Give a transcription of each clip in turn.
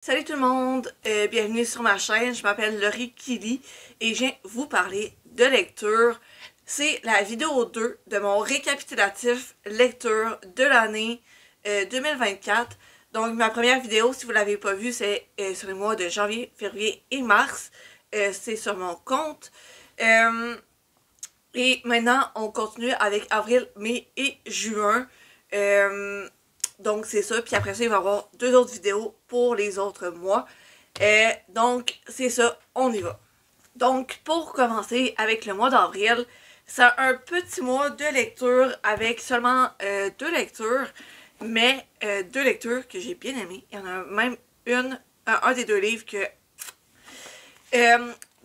Salut tout le monde, bienvenue sur ma chaîne, je m'appelle Laurie Kili et je viens vous parler de lecture. C'est la vidéo 2 de mon récapitulatif lecture de l'année 2024. Donc ma première vidéo, si vous ne l'avez pas vue, c'est sur les mois de janvier, février et mars. C'est sur mon compte. Et maintenant, on continue avec avril, mai et juin. Donc c'est ça, puis après ça, il va y avoir deux autres vidéos pour les autres mois. Donc c'est ça, on y va. Donc pour commencer avec le mois d'avril, c'est un petit mois de lecture avec seulement deux lectures, mais deux lectures que j'ai bien aimées. Il y en a même un des deux livres que...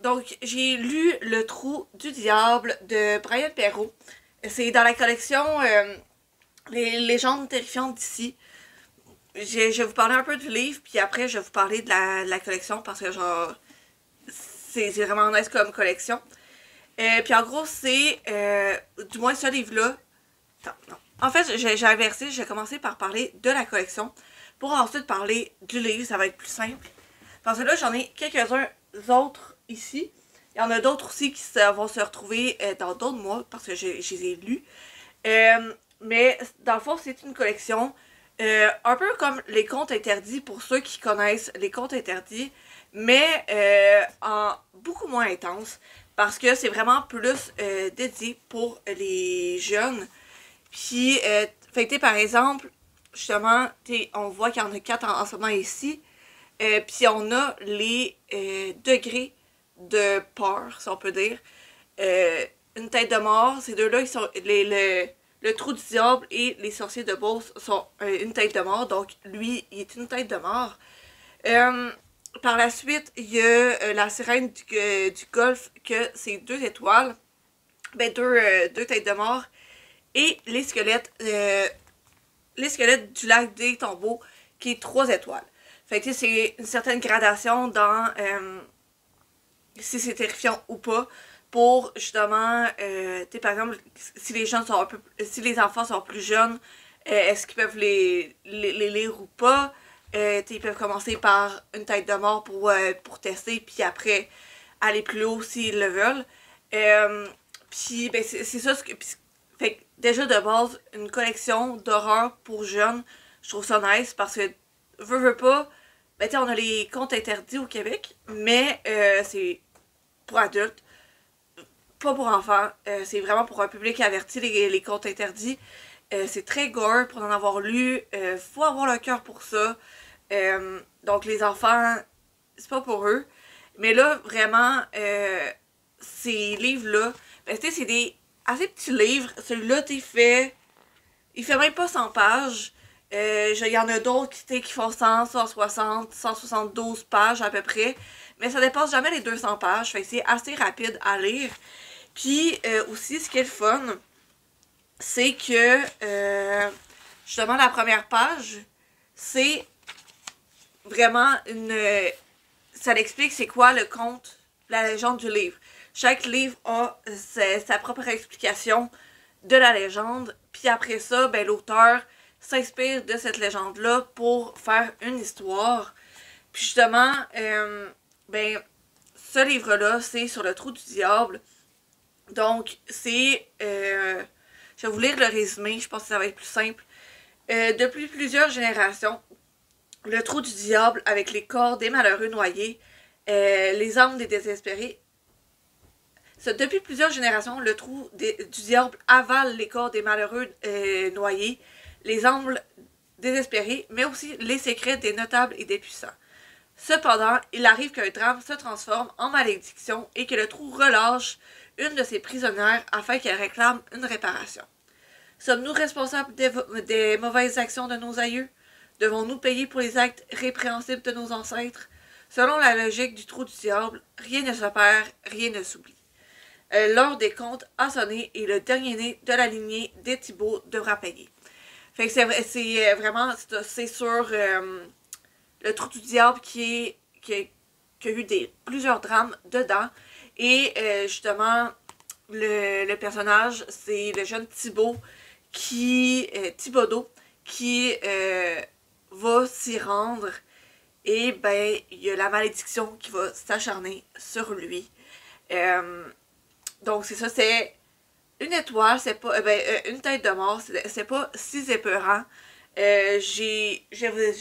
donc j'ai lu Le Trou du Diable de Brian Perrault. C'est dans la collection... les légendes terrifiantes d'ici. Je vais vous parler un peu du livre, puis après je vais vous parler de la collection parce que genre c'est vraiment nice comme collection. Puis en gros c'est du moins ce livre-là. Non. En fait j'ai inversé, j'ai commencé par parler de la collection pour ensuite parler du livre, ça va être plus simple. Parce que là j'en ai quelques-uns autres ici. Il y en a d'autres aussi qui vont se retrouver dans d'autres mois parce que je les ai lus. Mais dans le fond, c'est une collection un peu comme les contes interdits pour ceux qui connaissent les contes interdits, mais en beaucoup moins intense parce que c'est vraiment plus dédié pour les jeunes. Puis, fait par exemple, justement, on voit qu'il y en a 4 en ce moment ici. Puis on a les degrés de peur, si on peut dire. Une tête de mort, ces deux-là, ils sont le trou du diable et les sorciers de Beauce sont une tête de mort, donc lui, il est une tête de mort. Par la suite, il y a la sirène du golfe, que c'est 2 étoiles, ben deux têtes de mort, et les squelettes du lac des tombeaux, qui est 3 étoiles. Fait que c'est une certaine gradation dans si c'est terrifiant ou pas, pour justement, par exemple, si les gens sont un peu, si les enfants sont plus jeunes, est-ce qu'ils peuvent les lire ou pas? Ils peuvent commencer par une tête de mort pour tester, puis après aller plus haut s'ils le veulent. Puis ben, c'est ça ce que... fait que déjà de base, une collection d'horreur pour jeunes, je trouve ça nice parce que, veux pas, ben on a les contes interdits au Québec, mais c'est pour adultes, pas pour enfants. C'est vraiment pour un public averti, les contes interdits. C'est très gore pour en avoir lu. Faut avoir le cœur pour ça. Donc les enfants, c'est pas pour eux. Mais là, vraiment, ces livres-là, ben, c'est des assez petits livres. Celui-là, il fait même pas 100 pages. Il y en a d'autres qui font 100, 160, 172 pages à peu près. Mais ça dépasse jamais les 200 pages. Fait que c'est assez rapide à lire. Puis aussi, ce qui est le fun, c'est que justement la première page, c'est vraiment une... ça l'explique c'est quoi le conte, la légende du livre. Chaque livre a sa propre explication de la légende. Puis après ça, ben, l'auteur s'inspire de cette légende-là pour faire une histoire. Puis justement, ben, ce livre-là, c'est sur le trou du diable. Donc, c'est... je vais vous lire le résumé, je pense que ça va être plus simple. Depuis plusieurs générations, le trou du diable avec les corps des malheureux noyés, les âmes des désespérés. Depuis plusieurs générations, le trou du diable avale les corps des malheureux noyés, les âmes désespérées, mais aussi les secrets des notables et des puissants. Cependant, il arrive qu'un drame se transforme en malédiction et que le trou relâche une de ses prisonnières afin qu'elle réclame une réparation. Sommes-nous responsables des mauvaises actions de nos aïeux? Devons-nous payer pour les actes répréhensibles de nos ancêtres? Selon la logique du trou du diable, rien ne se perd, rien ne s'oublie. L'heure des comptes a sonné et le dernier-né de la lignée des Thibault devra payer. Fait que c'est vraiment, c'est sur le trou du diable qui a eu plusieurs drames dedans. Et justement, le personnage, c'est le jeune Thibault Thibodeau, qui va s'y rendre et ben il y a la malédiction qui va s'acharner sur lui. Donc c'est ça, c'est une étoile, c'est pas une tête de mort, c'est pas si épeurant. Je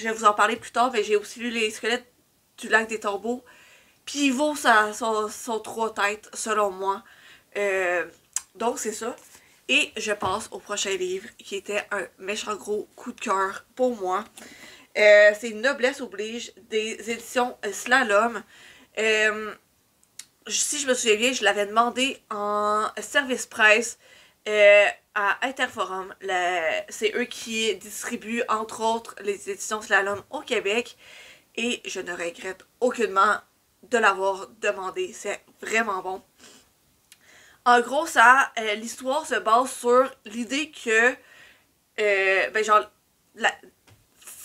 vais vous en parler plus tard, mais j'ai aussi lu les squelettes du lac des tombeaux. Puis il vaut son 3 têtes, selon moi. Donc c'est ça. Et je passe au prochain livre, qui était un méchant gros coup de cœur pour moi. C'est Noblesse oblige, des éditions Slalom. Si je me souviens bien, je l'avais demandé en service presse à Interforum. C'est eux qui distribuent, entre autres, les éditions Slalom au Québec. Et je ne regrette aucunement de l'avoir demandé. C'est vraiment bon. En gros, l'histoire se base sur l'idée que,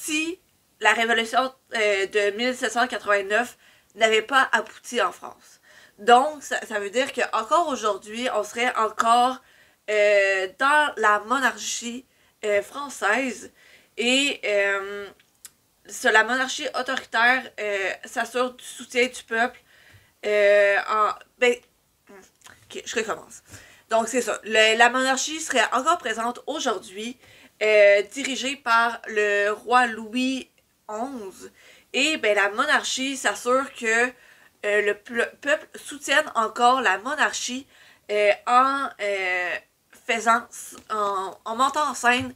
si la révolution de 1789 n'avait pas abouti en France. Donc, ça veut dire qu'encore aujourd'hui, on serait encore dans la monarchie française et la monarchie autoritaire s'assure du soutien du peuple ok, je recommence. Donc, c'est ça. La monarchie serait encore présente aujourd'hui, dirigée par le roi Louis XI. Et ben, la monarchie s'assure que le peuple soutienne encore la monarchie en montant en scène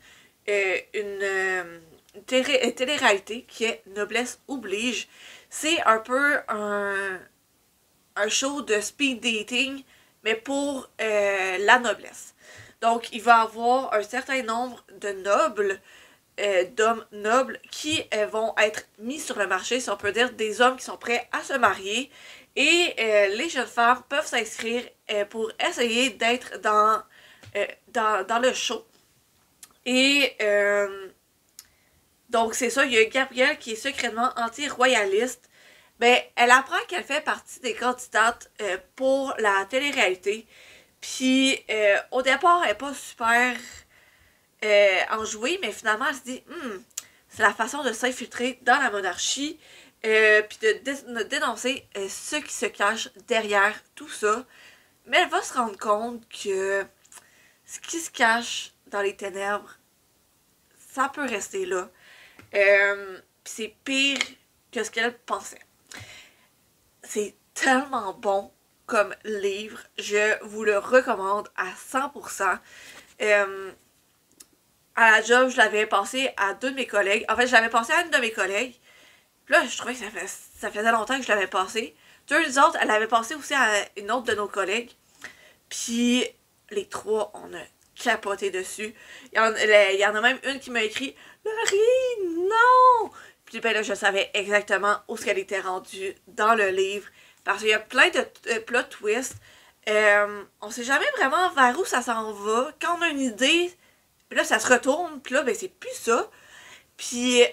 une télé-réalité qui est Noblesse oblige. C'est un peu un show de speed dating, mais pour la noblesse. Donc, il va y avoir un certain nombre de nobles, d'hommes nobles, qui vont être mis sur le marché, si on peut dire, des hommes qui sont prêts à se marier. Et les jeunes femmes peuvent s'inscrire pour essayer d'être dans le show. Et donc, c'est ça, il y a Gabrielle qui est secrètement anti-royaliste. Ben, elle apprend qu'elle fait partie des candidates pour la télé-réalité. Puis, au départ, elle n'est pas super enjouée, mais finalement, elle se dit, c'est la façon de s'infiltrer dans la monarchie, puis de dénoncer ce qui se cache derrière tout ça. Mais elle va se rendre compte que ce qui se cache dans les ténèbres, ça peut rester là. Puis c'est pire que ce qu'elle pensait. C'est tellement bon comme livre. Je vous le recommande à 100%. À la job, je l'avais passé à 2 de mes collègues. En fait, je l'avais passé à une de mes collègues. Puis là, je trouvais que ça faisait longtemps que je l'avais passé. 2 des autres, elle l'avait passé aussi à une autre de nos collègues. Puis les 3, on a capoté dessus. Il y en a même une qui m'a écrit « Laurie, non! » Puis ben là, je savais exactement où ce qu'elle était rendue dans le livre. Parce qu'il y a plein de plot twists. On sait jamais vraiment vers où ça s'en va. Quand on a une idée, là, ça se retourne. Puis là, ben c'est plus ça. Puis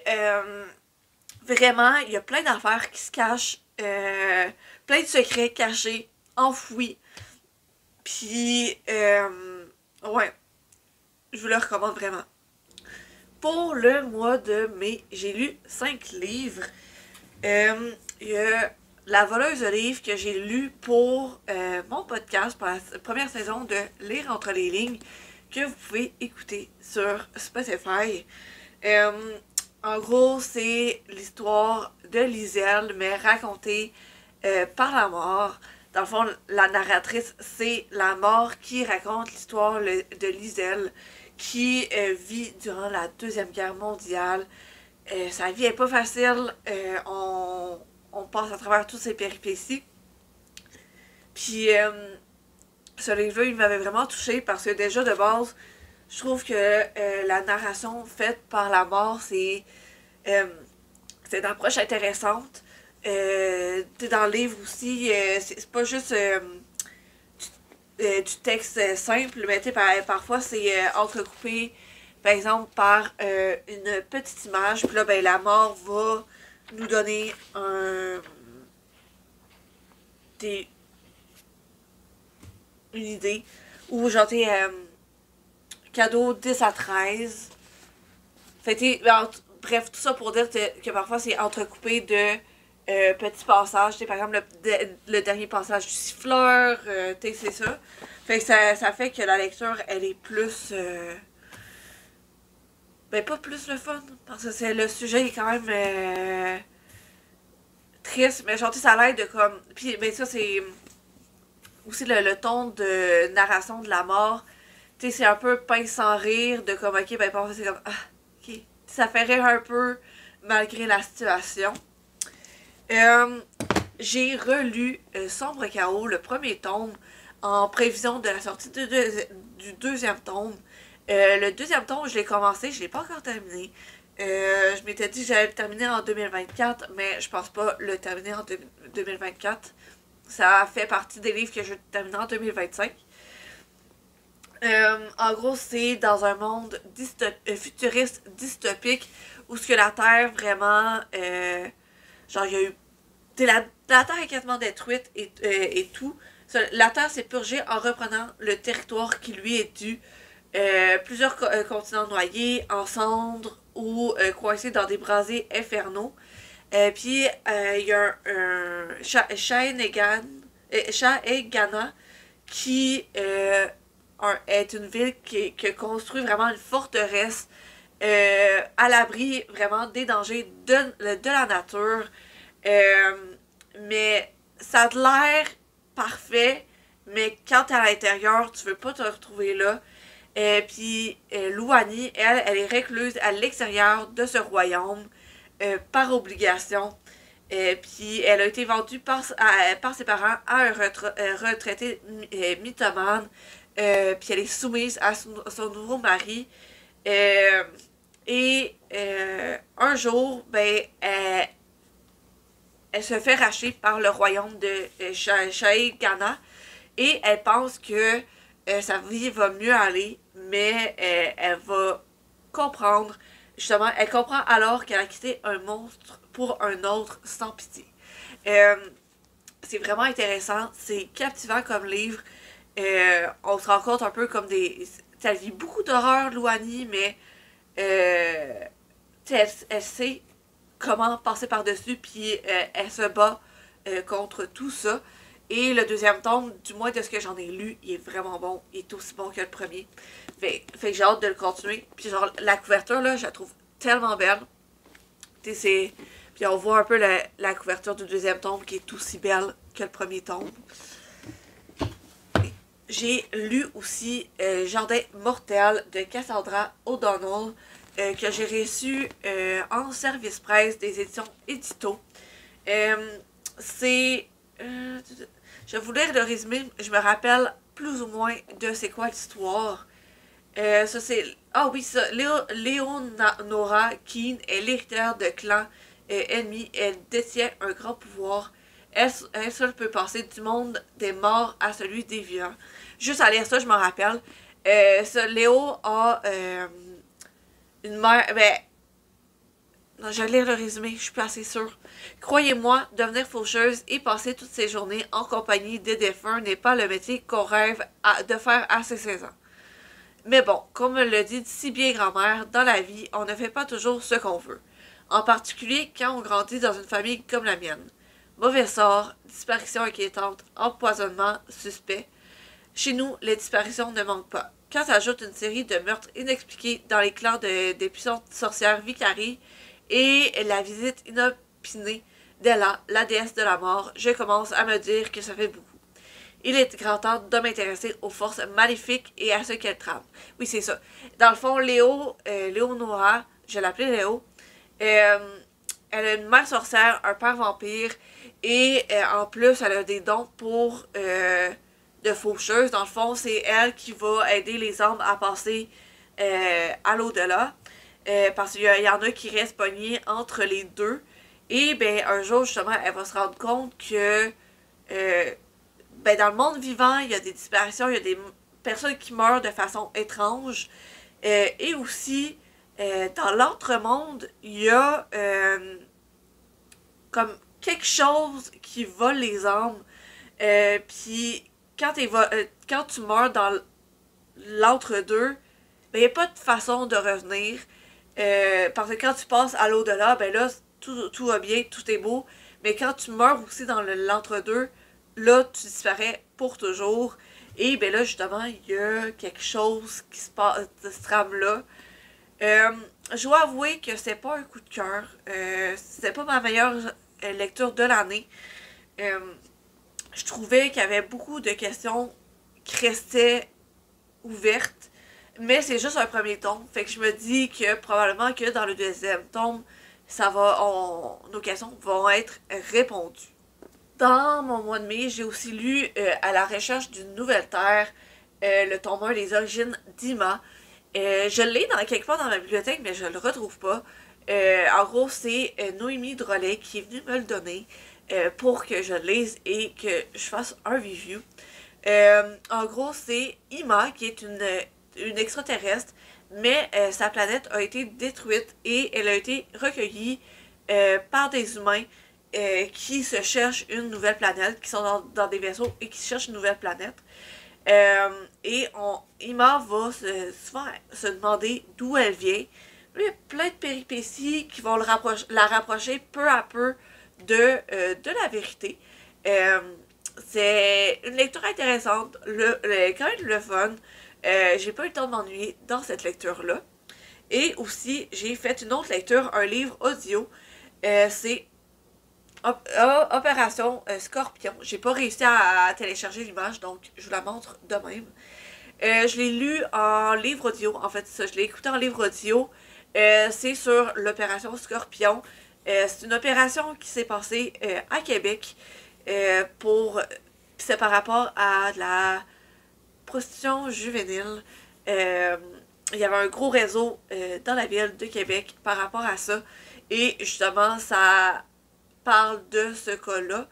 vraiment, il y a plein d'affaires qui se cachent. Plein de secrets cachés, enfouis. Puis, ouais, je vous le recommande vraiment. Pour le mois de mai, j'ai lu 5 livres. Il y a La voleuse de livres que j'ai lu pour mon podcast, pour la première saison de Lire entre les lignes, que vous pouvez écouter sur Spotify. En gros, c'est l'histoire de Liselle, mais racontée par la mort. Dans le fond, la narratrice, c'est la mort qui raconte l'histoire de Liselle, qui vit durant la Deuxième Guerre mondiale. Sa vie est pas facile. On passe à travers toutes ces péripéties. Puis, ce livre-là, il m'avait vraiment touchée parce que déjà, de base, je trouve que la narration faite par la mort, c'est une approche intéressante. Dans le livre aussi, c'est pas juste du texte simple, mais parfois c'est entrecoupé, par exemple, par une petite image. Puis là, ben, la mort va nous donner une idée. Ou genre, cadeau 10 à 13. Fêté, bref, tout ça pour dire que parfois c'est entrecoupé de petits passages. Par exemple, le dernier passage du siffleur, c'est ça. Fait que ça fait que la lecture, elle est plus... ben, pas plus le fun, parce que le sujet est quand même triste, mais genre, ça l'aide de comme... Puis, ben ça, c'est aussi le ton de narration de la mort. Tu sais, c'est un peu pince sans rire, de comme, ok, ben, parfois c'est comme, ah, ok. Ça fait rire un peu, malgré la situation. J'ai relu Sombre Chaos, le premier tome, en prévision de la sortie du deuxième tome. Le deuxième tome, je l'ai commencé, je l'ai pas encore terminé. Je m'étais dit que j'allais le terminer en 2024, mais je pense pas le terminer en 2024. Ça fait partie des livres que je vais terminer en 2025. En gros, c'est dans un monde futuriste dystopique où ce que la Terre vraiment... genre, il y a eu... La Terre est quasiment détruite et tout. La Terre s'est purgée en reprenant le territoire qui lui est dû. Plusieurs continents noyés, en cendres ou coincés dans des brasiers infernaux. Puis, il y a un Shaenegana qui est une ville qui a construit vraiment une forteresse à l'abri vraiment des dangers de la nature. Mais ça a l'air parfait, mais quand t'es à l'intérieur, tu veux pas te retrouver là. Puis Louani, elle est recluse à l'extérieur de ce royaume par obligation. Puis elle a été vendue par ses parents à un retraité mythomane. Puis elle est soumise à son nouveau mari. Et un jour, ben, elle se fait racheter par le royaume de Shaegana. Et elle pense que sa vie va mieux aller, mais elle va comprendre, justement, elle comprend alors qu'elle a quitté un monstre pour un autre sans pitié. C'est vraiment intéressant, c'est captivant comme livre. On se rend compte un peu comme des... Ça vit beaucoup d'horreur, Louani, mais elle sait comment passer par-dessus, puis elle se bat contre tout ça. Et le deuxième tome, du moins de ce que j'en ai lu, il est vraiment bon. Il est aussi bon que le premier. Fait que j'ai hâte de le continuer. Puis genre, la couverture, là, je la trouve tellement belle. Tu sais, puis on voit un peu la couverture du deuxième tome qui est aussi belle que le premier tome. J'ai lu aussi Jardin mortel de Cassandra O'Donnell, que j'ai reçu en service presse des éditions Édito. C'est... je vais vous lire le résumé, je me rappelle plus ou moins de c'est quoi l'histoire. Ça c'est... Ah oui, ça, Leonora Keane est l'héritière de clans ennemis. Elle détient un grand pouvoir. Elle seule peut passer du monde des morts à celui des vivants. Juste à lire ça, je m'en rappelle. Léo a une mère... Ben, non, je vais lire le résumé, je suis pas assez sûre. Croyez-moi, devenir faucheuse et passer toutes ses journées en compagnie des défunts n'est pas le métier qu'on rêve de faire à ses 16 ans. Mais bon, comme le dit si bien grand-mère, dans la vie, on ne fait pas toujours ce qu'on veut. En particulier quand on grandit dans une famille comme la mienne. Mauvais sort, disparition inquiétante, empoisonnement suspect. Chez nous, les disparitions ne manquent pas. Quand s'ajoute une série de meurtres inexpliqués dans les clans des puissantes sorcières Vicari et la visite inopinée d'Ella, la déesse de la mort, je commence à me dire que ça fait beaucoup. Il est grand temps de m'intéresser aux forces maléfiques et à ce qu'elles trament. Oui, c'est ça. Dans le fond, Léonora, je l'appelais Léo, elle a une mère sorcière, un père vampire, et en plus, elle a des dons pour de faucheuse. Dans le fond, c'est elle qui va aider les hommes à passer à l'au-delà. Parce qu'il y en a qui restent pognés entre les deux. Et ben un jour, justement, elle va se rendre compte que ben, dans le monde vivant, il y a des disparitions, il y a des personnes qui meurent de façon étrange. Et aussi, dans l'autre-monde, il y a comme quelque chose qui vole les âmes. Puis quand tu meurs dans l'entre-deux, ben, il n'y a pas de façon de revenir. Parce que quand tu passes à l'au-delà, ben là, tout va bien, tout est beau. Mais quand tu meurs aussi dans l'entre-deux, là, tu disparais pour toujours. Et ben là, justement, il y a quelque chose qui se passe de ce trame-là. Euh, je dois avouer que c'est pas un coup de cœur. C'était pas ma meilleure lecture de l'année. Euh, je trouvais qu'il y avait beaucoup de questions qui restaient ouvertes. Mais c'est juste un premier tome. Fait que je me dis que probablement que dans le deuxième tome, nos questions vont être répondues. Dans mon mois de mai, j'ai aussi lu À la recherche d'une nouvelle terre, le tome 1 Les origines d'Ima. Je l'ai quelque part dans ma bibliothèque, mais je le retrouve pas. En gros, c'est Noémie Drolet qui est venue me le donner pour que je le lise et que je fasse un review. En gros, c'est Ima qui est une extraterrestre, mais sa planète a été détruite et elle a été recueillie par des humains qui se cherchent une nouvelle planète, qui sont dans des vaisseaux et qui cherchent une nouvelle planète. Ima va souvent se demander d'où elle vient. Il y a plein de péripéties qui vont la rapprocher peu à peu de la vérité. C'est une lecture intéressante, quand même le fun. J'ai pas eu le temps de m'ennuyer dans cette lecture-là. Et aussi, j'ai fait une autre lecture, un livre audio. C'est Opération Scorpion. J'ai pas réussi à télécharger l'image, donc je vous la montre de même. Je l'ai lu en livre audio. En fait, ça, je l'ai écouté en livre audio. C'est sur l'opération Scorpion. C'est une opération qui s'est passée à Québec c'est par rapport à de la prostitution juvénile. Il y avait un gros réseau dans la ville de Québec par rapport à ça. Et justement, ça parle de ce cas-là.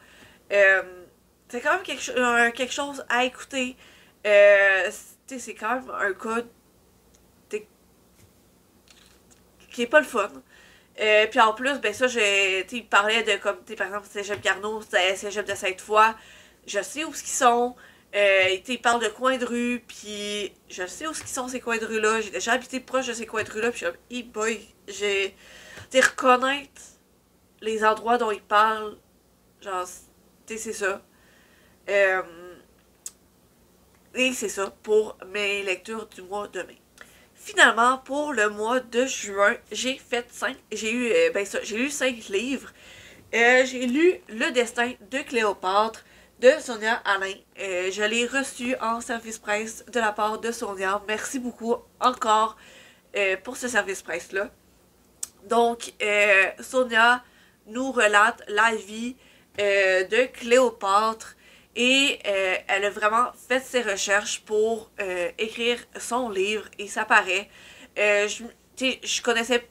C'est quand même quelque chose à écouter. C'est quand même un cas qui est pas le fun. Puis en plus, ben ça, il parlait de comme, par exemple, Cégep Garneau, Cégep de Sainte-Foy. Je sais où ce qu'ils sont. Il parle de coins de rue, puis je sais où ce qu'ils sont ces coins de rue-là. J'ai déjà habité proche de ces coins de rue-là, puis je suis comme, boy, reconnaître les endroits dont il parle, genre, c'est ça. Et c'est ça pour mes lectures du mois de mai. Finalement, pour le mois de juin, j'ai lu 5 livres. J'ai lu Le destin de Cléopâtre de Sonia Alain. Je l'ai reçu en service presse de la part de Sonia. Merci beaucoup encore pour ce service presse-là. Donc, Sonia nous relate la vie de Cléopâtre et elle a vraiment fait ses recherches pour écrire son livre et ça paraît. Je connaissais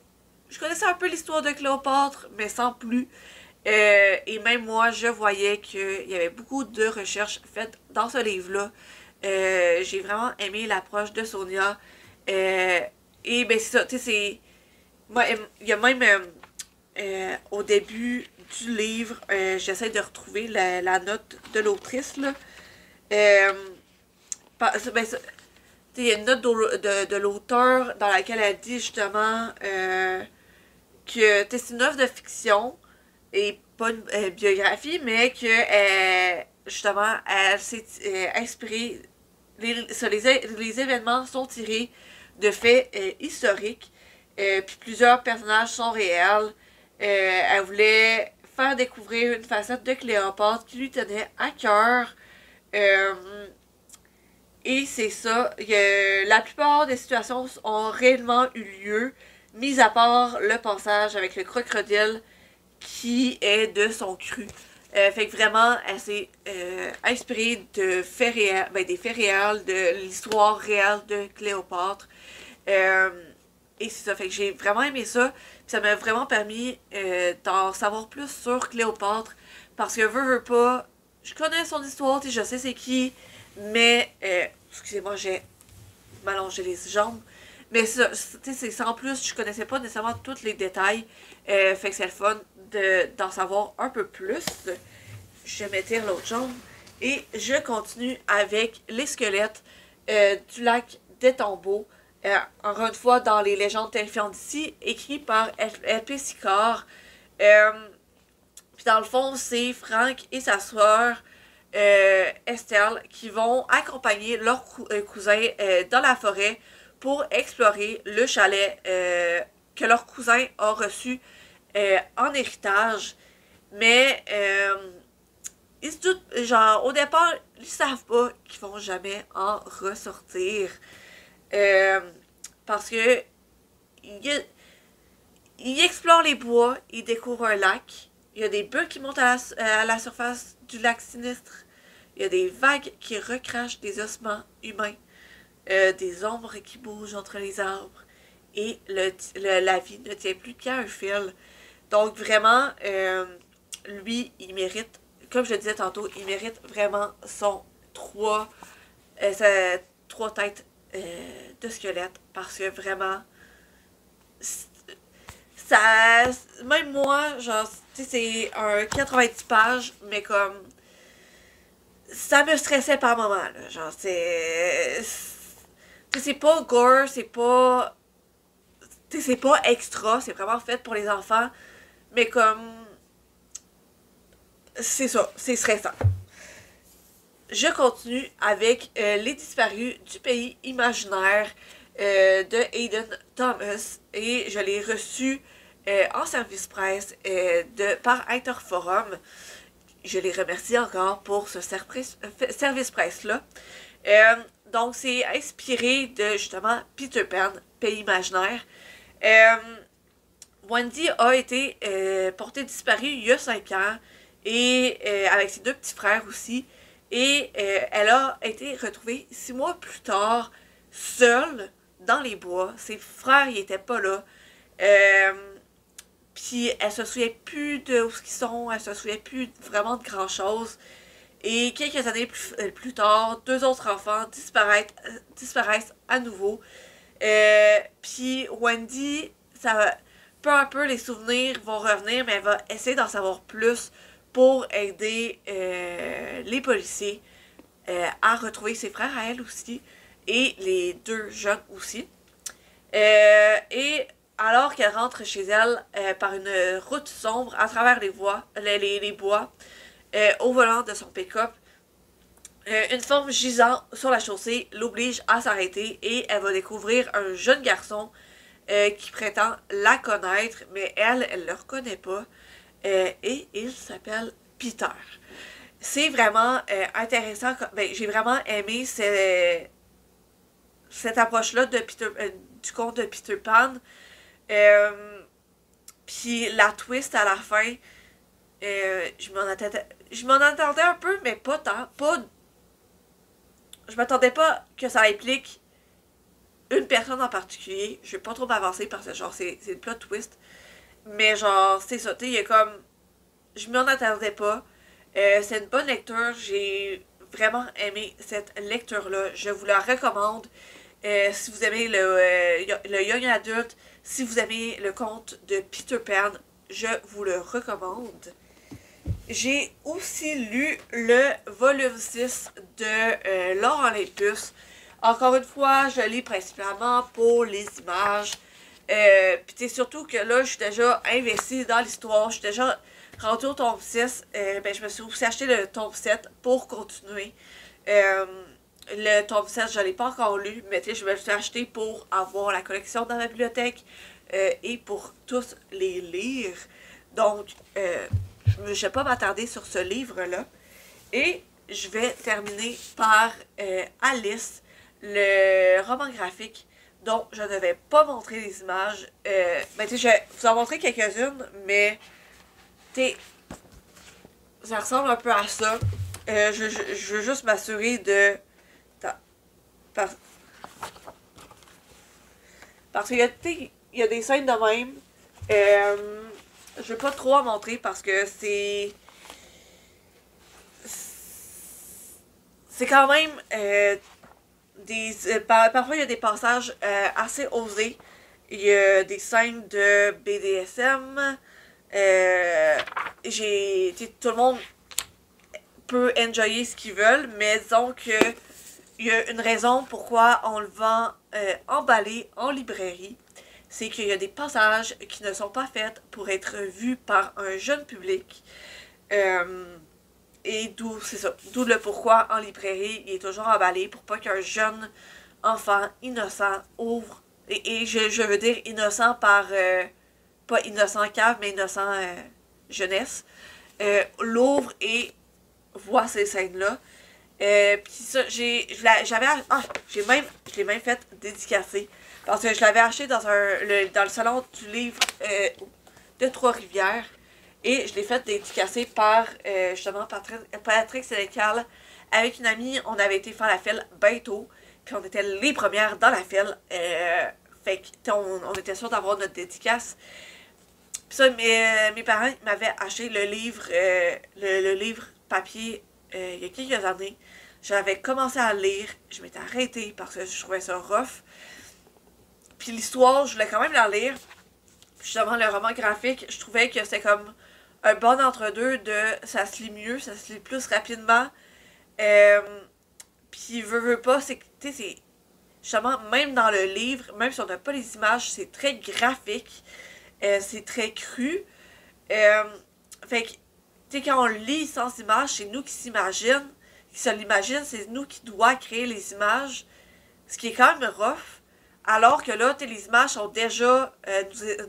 un peu l'histoire de Cléopâtre, mais sans plus. Et même moi, je voyais qu'il y avait beaucoup de recherches faites dans ce livre-là. J'ai vraiment aimé l'approche de Sonia. Et ben c'est ça, tu sais, c'est... Il y a même au début du livre, j'essaie de retrouver la note de l'autrice, là. Il y a une note de l'auteur dans laquelle elle dit justement que c'est une œuvre de fiction et pas une biographie, mais que justement elle s'est inspirée. Les événements sont tirés de faits historiques, puis plusieurs personnages sont réels. Elle voulait faire découvrir une facette de Cléopâtre qui lui tenait à cœur. Et c'est ça. La plupart des situations ont réellement eu lieu, mis à part le passage avec le crocodile qui est de son cru. Fait que vraiment, elle s'est inspirée de faits réels, des faits réels, de l'histoire réelle de Cléopâtre. Et c'est ça, fait que j'ai vraiment aimé ça. Puis ça m'a vraiment permis d'en savoir plus sur Cléopâtre. Parce que veux pas, je connais son histoire, je sais c'est qui, mais excusez-moi, j'ai m'allongé les jambes. Mais ça, c'est sans plus, je connaissais pas nécessairement tous les détails. Fait que c'est le fun d'en savoir un peu plus. Je m'étire l'autre jambe. Et je continue avec les squelettes du lac des Tombeaux encore une fois, dans les légendes terrifiantes d'ici, écrit par L.P. Sicard. Puis dans le fond, c'est Frank et sa soeur Estelle qui vont accompagner leur cousin dans la forêt pour explorer le chalet que leur cousin a reçu en héritage. Mais ils se doutent, genre, au départ, ils savent pas qu'ils vont jamais en ressortir. Parce que ils explorent les bois, ils découvrent un lac. Il y a des bulles qui montent à la surface du lac sinistre. Il y a des vagues qui recrachent des ossements humains. Des ombres qui bougent entre les arbres. Et la vie ne tient plus qu'à un fil. Donc vraiment, lui, il mérite, comme je le disais tantôt, il mérite vraiment son sa 3 têtes de squelette. Parce que vraiment, ça, même moi, genre, tu sais, c'est un 90 pages, mais comme, ça me stressait par moments, là. Genre, c'est pas gore, c'est pas, tu sais, c'est pas extra, c'est vraiment fait pour les enfants, mais comme, c'est ça, c'est stressant. Je continue avec Les Disparus du pays imaginaire de Hayden Thomas, et je l'ai reçu en service presse par Interforum. Je les remercie encore pour ce service presse-là. Donc, c'est inspiré de, justement, Peter Pan, Pays imaginaire. Wendy a été portée disparue il y a 5 ans, et avec ses 2 petits frères aussi. Et elle a été retrouvée 6 mois plus tard, seule, dans les bois. Ses frères, ils étaient pas là. Puis elle se souvient plus de où ils sont, elle se souvient plus vraiment de grand chose. Et quelques années plus tard, 2 autres enfants disparaissent à nouveau. Puis Wendy, peu à peu, les souvenirs vont revenir, mais elle va essayer d'en savoir plus pour aider les policiers à retrouver ses frères à elle aussi, et les 2 jeunes aussi. Et alors qu'elle rentre chez elle par une route sombre à travers les bois, au volant de son pick-up, une forme gisant sur la chaussée l'oblige à s'arrêter, et elle va découvrir un jeune garçon qui prétend la connaître, mais elle le reconnaît pas, et il s'appelle Peter. C'est vraiment intéressant. Ben, j'ai vraiment aimé cette approche-là de du conte de Peter Pan. Puis la twist à la fin, je m'en attendais un peu, mais pas tant. Je m'attendais pas que ça implique une personne en particulier. Je vais pas trop m'avancer parce que genre c'est le plot twist. Mais genre, c'est ça, tu sais, il y a comme, je m'en attendais pas. C'est une bonne lecture. J'ai vraiment aimé cette lecture-là. Je vous la recommande. Si vous aimez le Young Adult, si vous aimez le conte de Peter Pan, je vous le recommande. J'ai aussi lu le volume 6 de L'Or Olympus. Encore une fois, je lis principalement pour les images. Puis c'est surtout que là, je suis déjà investie dans l'histoire. Je suis déjà rendue au tome 6. Ben, je me suis aussi acheté le tome 7 pour continuer. Le tome 7, je ne l'ai pas encore lu, mais je me suis acheté pour avoir la collection dans ma bibliothèque et pour tous les lire. Donc, je ne vais pas m'attarder sur ce livre-là. Et je vais terminer par Alice, le roman graphique dont je ne vais pas montrer les images. Ben, je vais vous en montrer quelques-unes, mais ça ressemble un peu à ça. Je veux juste m'assurer de... Parce qu'il y a des scènes de même. Je vais pas trop en montrer parce que c'est quand même parfois il y a des passages assez osés. Il y a des scènes de BDSM. Tout le monde peut enjoyer ce qu'ils veulent, mais disons que il y a une raison pourquoi on le vend emballé en librairie. C'est qu'il y a des passages qui ne sont pas faits pour être vus par un jeune public. Et d'où, c'est ça, d'où le pourquoi en librairie, il est toujours emballé pour pas qu'un jeune enfant innocent ouvre. Et je veux dire innocent par, pas innocent cave, mais innocent jeunesse. L'ouvre et voit ces scènes-là. Puis ça, je l'ai même fait dédicacer. Parce que je l'avais acheté dans dans le salon du livre de Trois-Rivières. Et je l'ai fait dédicacer par, justement, Patrick Sénécal. Avec une amie, on avait été faire la file bientôt. Puis on était les premières dans la file. Fait que, on était sûrs d'avoir notre dédicace. Puis ça, mes parents m'avaient acheté le livre, le livre papier il y a quelques années. J'avais commencé à le lire. Je m'étais arrêtée parce que je trouvais ça rough. Puis l'histoire, je voulais quand même la lire. Justement, le roman graphique, je trouvais que c'était comme un bon entre-deux de ça se lit mieux, ça se lit plus rapidement. Puis veut pas, c'est que, tu sais, c'est justement, même dans le livre, même si on n'a pas les images, c'est très graphique. C'est très cru. Fait que, tu sais, quand on lit sans images, c'est nous qui s'imagine, qui se l'imagine, c'est nous qui doit créer les images. Ce qui est quand même rough. Alors que là, les images sont déjà,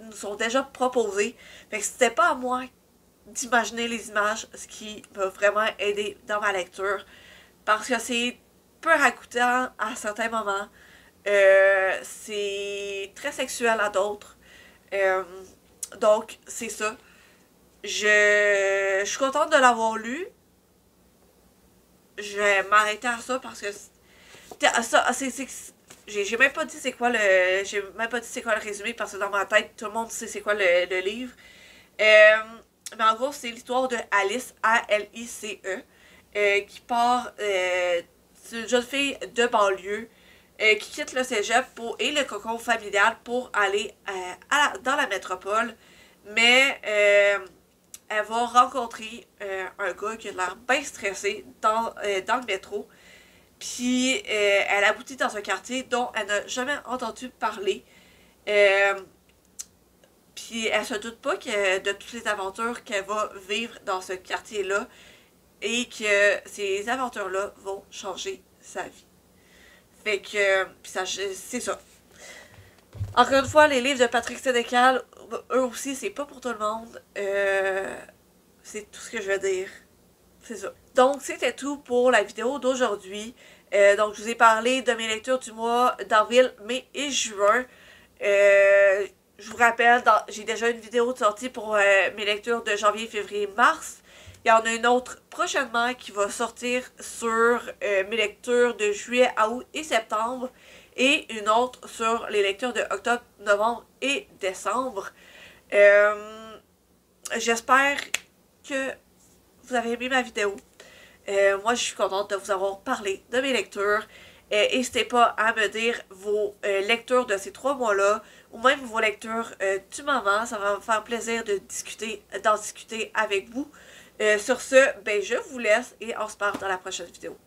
nous sont déjà proposées. Fait que c'était pas à moi d'imaginer les images, ce qui m'a vraiment aidé dans ma lecture. Parce que c'est peu ragoûtant à certains moments. C'est très sexuel à d'autres. Donc, c'est ça. Je suis contente de l'avoir lu. Je vais m'arrêter à ça parce que j'ai même pas dit c'est quoi j'ai même pas dit c'est quoi le résumé parce que dans ma tête tout le monde sait c'est quoi le livre. Mais en gros c'est l'histoire de Alice, A-L-I-C-E, qui part d'une jeune fille de banlieue qui quitte le cégep et le cocon familial pour aller dans la métropole. Mais elle va rencontrer un gars qui a l'air bien stressé dans le métro. Puis elle aboutit dans un quartier dont elle n'a jamais entendu parler. Puis elle se doute pas de toutes les aventures qu'elle va vivre dans ce quartier-là. Et que ces aventures-là vont changer sa vie. Fait que, c'est ça. Encore une fois, les livres de Patrick Sénécal, eux aussi, c'est pas pour tout le monde. C'est tout ce que je veux dire. C'est ça. Donc, c'était tout pour la vidéo d'aujourd'hui. Donc, je vous ai parlé de mes lectures du mois d'avril, mai et juin. Je vous rappelle, j'ai déjà une vidéo de sortie pour mes lectures de janvier, février, mars. Il y en a une autre prochainement qui va sortir sur mes lectures de juillet, août et septembre. Et une autre sur les lectures de octobre, novembre et décembre. J'espère que vous avez aimé ma vidéo. Moi, je suis contente de vous avoir parlé de mes lectures. N'hésitez pas à me dire vos lectures de ces 3 mois-là, ou même vos lectures du moment. Ça va me faire plaisir d'en discuter avec vous. Sur ce, ben, je vous laisse et on se parle dans la prochaine vidéo.